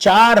4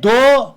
2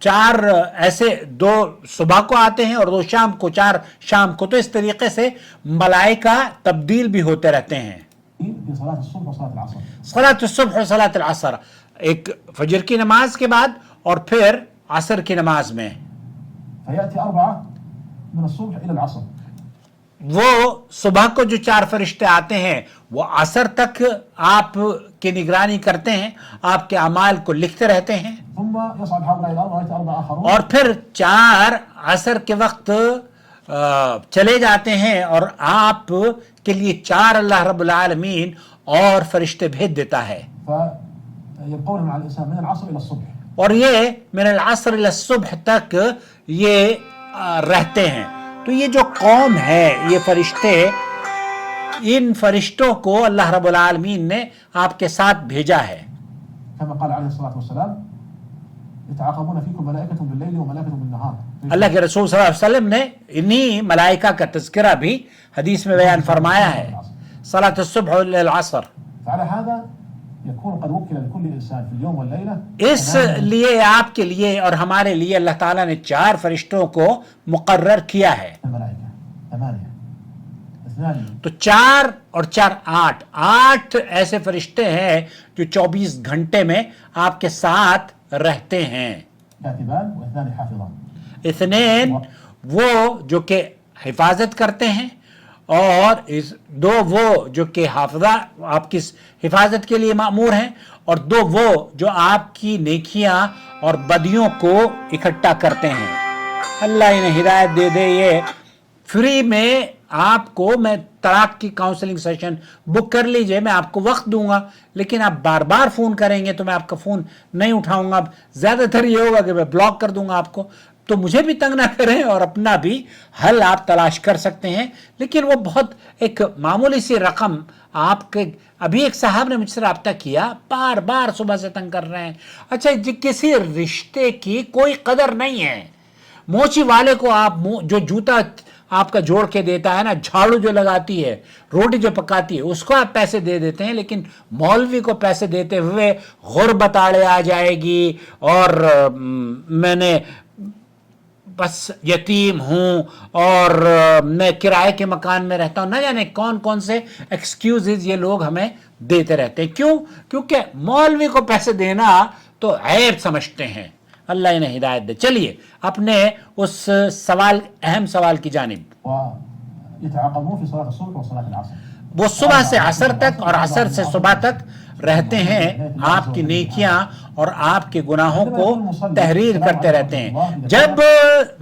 چار ایسے، دو صبح کو آتے ہیں اور دو شام کو، چار شام کو. تو اس طریقے سے ملائکہ تبدیل بھی ہوتے رہتے ہیں. في صلاة الصبح وصلاة العصر. صلاۃ الصبح و صلاۃ العصر، ایک فجر کی نماز کے بعد اور پھر عصر کی نماز میں. فيأتي 4 من الصبح إلى العصر. وہ صبح کو جو 4 فرشتے آتے ہیں وہ عصر تک آپ کی نگرانی کرتے ہیں، آپ کے اعمال کو لکھتے رہتے ہیں. ثم يصعد هؤلاء الأربعة ويأتي 4 آخرون. اور پھر 4 عصر کے وقت چلے جاتے ہیں اور آپ کے لیے 4 اللہ رب العالمین اور فرشتے بھیج دیتا ہے. فيبقون مع الإنسان من العصر إلى الصبح. اور یہ من العصر الى الصبح تک یہ رہتے ہیں. تو یہ جو قوم ہے، یہ فرشتے، ان فرشتوں کو اللہ رب العالمین نے آپ کے ساتھ بھیجا ہے. كما قال عليه الصلاة والسلام يتعاقبون فيكم ملائكة بالليل وملائكة بالنهار. اللہ کے رسول صلی اللہ علیہ وسلم نے انہی ملائکہ کا تذکرہ بھی حدیث میں بیان فرمایا ہے، صلاۃ الصبح والعصر. فعلى هذا يكون قد وكل لكل إنسان في اليوم والليلة. اس لیے آپ کے لیے اور ہمارے لیے اللہ تعالیٰ نے 4 فرشتوں کو مقرر کیا ہے. الملائكة 8 2 تو 4 اور 4 8 ایسے فرشتے ہیں جو 24 گھنٹے میں آپ کے ساتھ رہتے ہیں. كاتبان و2 حافظان. اثنین وہ جو کہ حفاظت کرتے ہیں، اور 2 وہ جو کہ حافظہ آپ کی حفاظت کے لیے مأمور ہیں، اور 2 وہ جو آپ کی نیکیاں اور بدیوں کو اکٹھا کرتے ہیں. اللہ انہیں ہدایت دے دے. یہ فری میں آپ کو، میں طلاق کی کاؤنسلنگ سیشن بک کر لیجئے، میں آپ کو وقت دوں گا، لیکن آپ بار بار فون کریں گے تو میں آپ کا فون نہیں اٹھاؤں گا. زیادہ تر یہ ہوگا کہ میں بلاک کر دوں گا آپ کو. تو مجھے بھی تنگ نہ کریں اور اپنا بھی حل آپ تلاش کر سکتے ہیں. لیکن وہ بہت ایک معمولی سی رقم آپ کے. ابھی ایک صاحب نے مجھ سے رابطہ کیا، بار بار صبح سے تنگ کر رہے ہیں. اچھا، کسی رشتے کی کوئی قدر نہیں ہے. موچی والے کو آپ جو جوتا آپ کا جوڑ کے دیتا ہے نا، جھاڑو جو لگاتی ہے، روٹی جو پکاتی ہے، اس کو آپ پیسے دے دیتے ہیں، لیکن مولوی کو پیسے دیتے ہوئے غربت آڑے آ جائے گی اور میں نے بس یتیم ہوں اور میں کرائے کے مکان میں رہتا ہوں، نہ جانے کون کون سے ایکسکیوزز یہ لوگ ہمیں دیتے رہتے ہیں. کیوں؟ کیونکہ مولوی کو پیسے دینا تو عیب سمجھتے ہیں. اللہ انہیں ہدایت دے. چلیے اپنے اس سوال، اہم سوال کی جانب. ويتعاقبون في صلاة الصبح وصلاة العصر. وہ صبح سے عصر تک اور عصر سے صبح تک رہتے ہیں، آپ کی نیکیاں اور آپ کے گناہوں کو تحریر کرتے رہتے ہیں. جب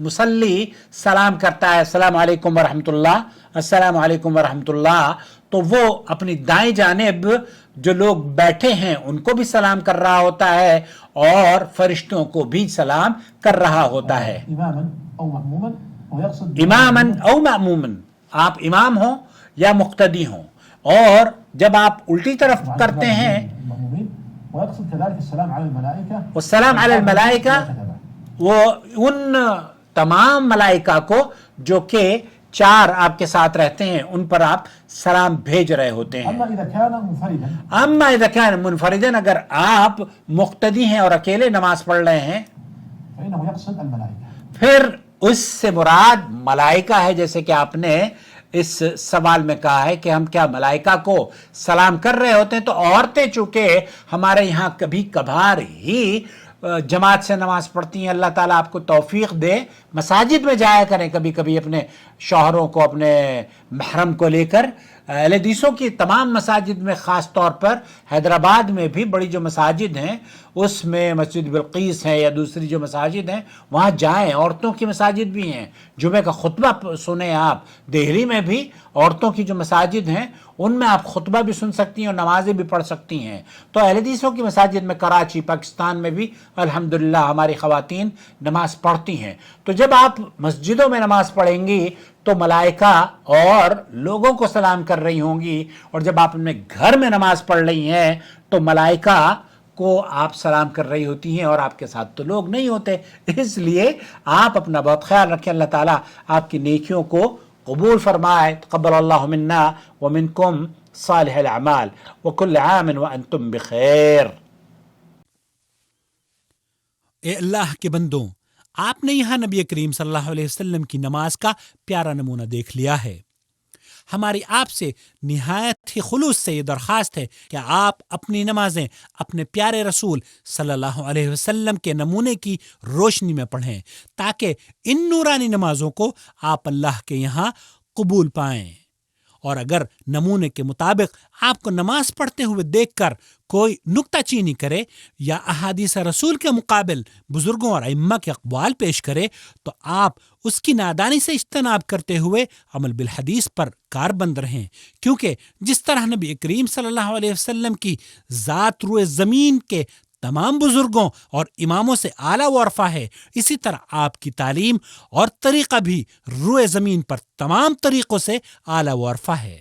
مصلی سلام کرتا ہے السلام علیکم ورحمۃ اللہ، السلام علیکم ورحمۃ اللہ، تو وہ اپنی دائیں جانب جو لوگ بیٹھے ہیں ان کو بھی سلام کر رہا ہوتا ہے اور فرشتوں کو بھی سلام کر رہا ہوتا ہے. اماماً او مأموماً، آپ امام ہوں یا مقتدی ہوں. اور جب آپ الٹی طرف کرتے ہیں، ويقصد كذلك السلام على الملائكة. والسلام علی الملائکہ، وہ ان تمام ملائکہ کو جو کہ 4 آپ کے ساتھ رہتے ہیں ان پر آپ سلام بھیج رہے ہوتے ہیں. أما إذا كان منفردا. اما اذا كان منفردا، اگر آپ مقتدی ہیں اور اکیلے نماز پڑھ رہے ہیں، فإنه يقصد الملائكة. پھر اس سے مراد ملائکہ ہے. جیسے کہ آپ نے اس سوال میں کہا ہے کہ ہم کیا ملائکہ کو سلام کر رہے ہوتے ہیں. تو عورتیں چونکہ ہمارے یہاں کبھی کبھار ہی جماعت سے نماز پڑھتی ہیں، اللہ تعالیٰ آپ کو توفیق دے، مساجد میں جایا کریں کبھی کبھی اپنے شوہروں کو، اپنے محرم کو لے کر. اہل حدیثوں کی تمام مساجد میں، خاص طور پر حیدرآباد میں بھی بڑی جو مساجد ہیں اس میں مسجد بلقیس ہے یا دوسری جو مساجد ہیں وہاں جائیں. عورتوں کی مساجد بھی ہیں، جمعہ کا خطبہ سنیں آپ. دہلی میں بھی عورتوں کی جو مساجد ہیں ان میں آپ خطبہ بھی سن سکتی ہیں اور نمازیں بھی پڑھ سکتی ہیں. تو اہل حدیثوں کی مساجد میں کراچی، پاکستان میں بھی الحمدللہ ہماری خواتین نماز پڑھتی ہیں. تو جب آپ مسجدوں میں نماز پڑھیں گی تو ملائکہ اور لوگوں کو سلام کر رہی ہوں گی، اور جب آپ اپنے گھر میں نماز پڑھ رہی ہیں تو ملائکہ کو آپ سلام کر رہی ہوتی ہیں اور آپ کے ساتھ تو لوگ نہیں ہوتے. اس لیے آپ اپنا بہت خیال رکھیں. اللہ تعالیٰ آپ کی نیکیوں کو قبول فرمائے. تقبل اللہ منا ومنکم صالح الاعمال وکل عام وانتم بخیر. اے اللہ کے بندوں، آپ نے یہاں نبی کریم صلی اللہ علیہ وسلم کی نماز کا پیارا نمونہ دیکھ لیا ہے۔ ہماری آپ سے نہایت ہی خلوص سے یہ درخواست ہے کہ آپ اپنی نمازیں اپنے پیارے رسول صلی اللہ علیہ وسلم کے نمونے کی روشنی میں پڑھیں، تاکہ ان نورانی نمازوں کو آپ اللہ کے یہاں قبول پائیں۔ اور اگر نمونے کے مطابق آپ کو نماز پڑھتے ہوئے دیکھ کر کوئی نکتہ چینی کرے یا احادیث رسول کے مقابل بزرگوں اور ائمہ کے اقوال پیش کرے تو آپ اس کی نادانی سے اجتناب کرتے ہوئے عمل بالحدیث پر کاربند رہیں، کیونکہ جس طرح نبی کریم صلی اللہ علیہ وسلم کی ذات روئے زمین کے تمام بزرگوں اور اماموں سے اعلیٰ و ارفع ہے، اسی طرح آپ کی تعلیم اور طریقہ بھی روئے زمین پر تمام طریقوں سے اعلیٰ و ارفع ہے۔